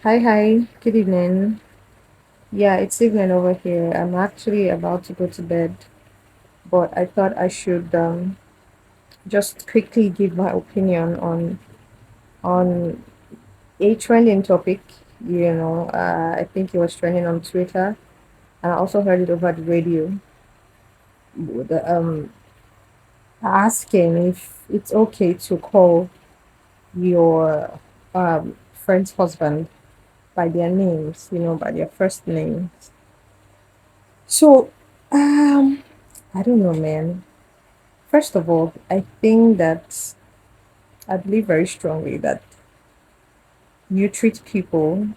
Hi, hi. Good evening. Yeah, it's evening over here. I'm actually about to go to bed, but I thought I should just quickly give my opinion on a trending topic. I think it was trending on Twitter, and I also heard it over the radio. The asking if it's okay to call your friend's husband by their names, by their first names. So, um, I don't know, man. First of all, I think that I believe very strongly that you treat people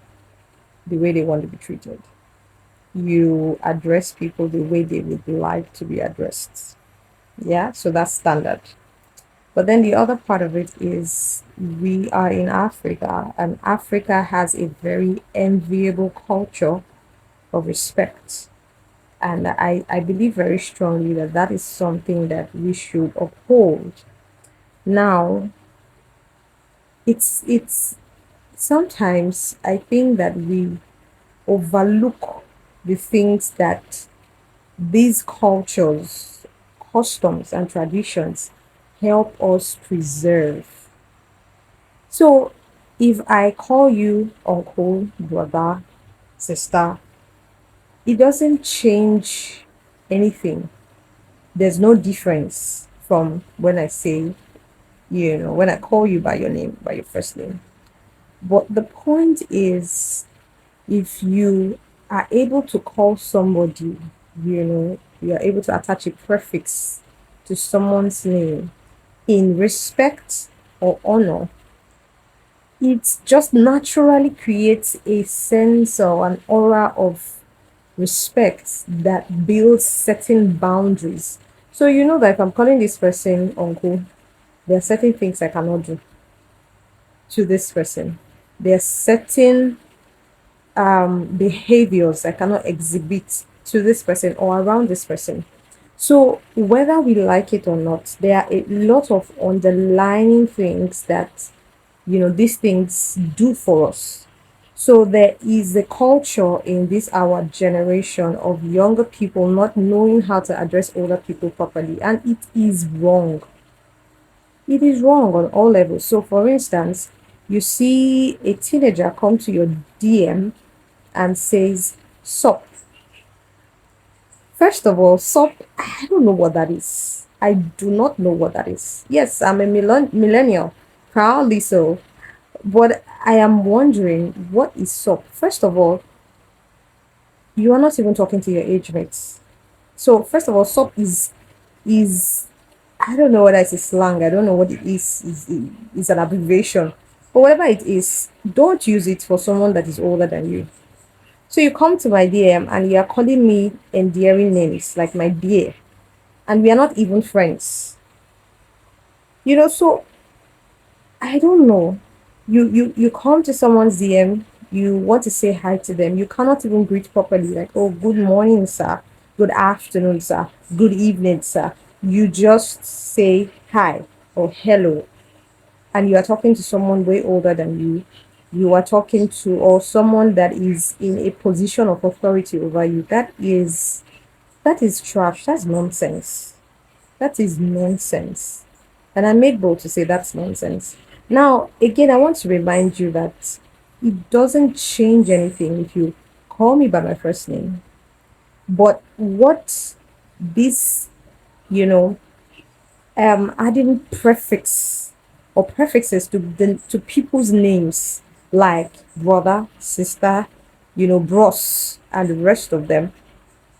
the way they want to be treated. You address people the way they would like to be addressed. Yeah, so that's standard. But then the other part of it is we are in Africa, and Africa has a very enviable culture of respect. And I believe very strongly that that is something that we should uphold. Now, it's sometimes I think that we overlook the things that these cultures, customs, and traditions help us preserve. So, if I call you uncle, brother, sister, it doesn't change anything. There's no difference from when I say, when I call you by your name, by your first name. But the point is, if you are able to call somebody, you are able to attach a prefix to someone's name in respect or honor, it just naturally creates a sense or an aura of respect that builds certain boundaries. So, you know that if I'm calling this person uncle, there are certain things I cannot do to this person. There are certain behaviors I cannot exhibit to this person or around this person. So, whether we like it or not, there are a lot of underlying things that, these things do for us. So, there is a culture in this our generation of younger people not knowing how to address older people properly, and it is wrong. It is wrong on all levels. So, for instance, you see a teenager come to your DM and says, "Sup." First of all, sup, I don't know what that is. I do not know what that is. Yes, I'm a millennial, proudly so. But I am wondering, what is sup? First of all, you are not even talking to your age mates. So, first of all, sup is I don't know whether it's a slang. I don't know what it is. Is an abbreviation. But whatever it is, don't use it for someone that is older than you. So you come to my DM and you are calling me endearing names like my dear, and we are not even friends. So I don't know. You come to someone's DM, you want to say hi to them, you cannot even greet properly, like, oh, good morning, sir, good afternoon, sir, good evening, sir. You just say hi or hello, and you are talking to someone way older than you are talking to, or someone that is in a position of authority over you. That is trash. That's nonsense. That is nonsense. And I made bold to say that's nonsense. Now, again, I want to remind you that it doesn't change anything if you call me by my first name. But what this, you know, adding prefix or prefixes to people's names like brother, sister, bros, and the rest of them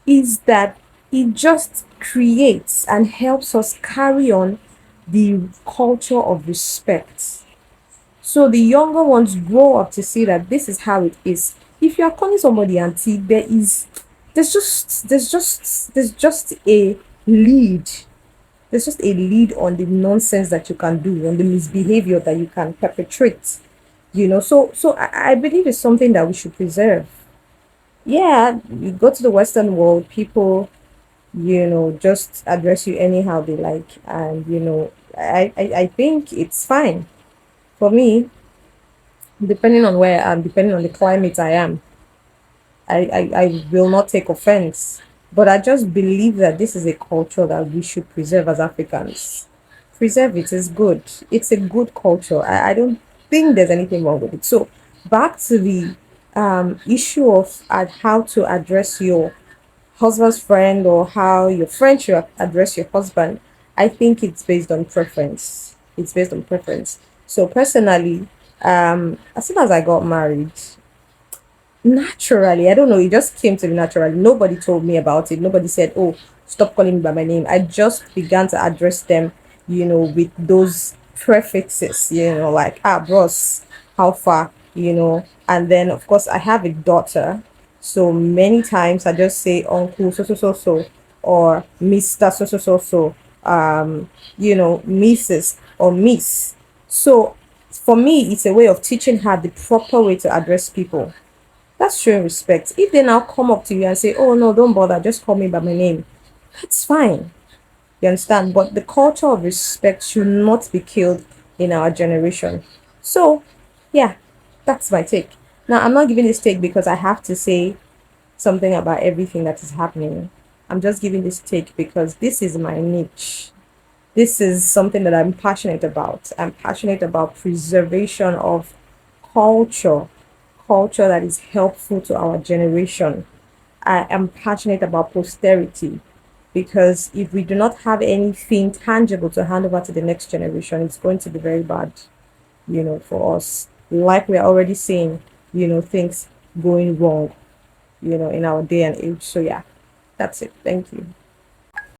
is that it just creates and helps us carry on the culture of respect. So the younger ones grow up to see that this is how it is. If you are calling somebody auntie, there's just a lead. There's just a lead on the nonsense that you can do, on the misbehavior that you can perpetrate. So I believe it's something that we should preserve. Yeah, you go to the Western world, people just address you anyhow they like. And I think it's fine. For me, depending on where I am, depending on the climate I am, I will not take offense. But I just believe that this is a culture that we should preserve as Africans. Preserve it is good. It's a good culture. I don't think there's anything wrong with it. So back to the issue of how to address your husband's friend or how your friend should address your husband. I think it's based on preference. It's based on preference. So personally, as soon as I got married, naturally, I don't know, it just came to me naturally. Nobody told me about it. Nobody said, oh, stop calling me by my name. I just began to address them, with those prefixes, like, bros, how far, and then of course I have a daughter, so many times I just say uncle so so so so, or Mr. So so so so, Mrs. or Miss. So for me, it's a way of teaching her the proper way to address people. That's showing respect. If they now come up to you and say, oh no, don't bother, just call me by my name, that's fine. You understand? But the culture of respect should not be killed in our generation. So, yeah, that's my take. Now, I'm not giving this take because I have to say something about everything that is happening. I'm just giving this take because this is my niche. This is something that I'm passionate about. I'm passionate about preservation of culture, culture that is helpful to our generation. I am passionate about posterity because if we do not have anything tangible to hand over to the next generation, it's going to be very bad, for us. Like we're already seeing, things going wrong, in our day and age. So, yeah, that's it. Thank you.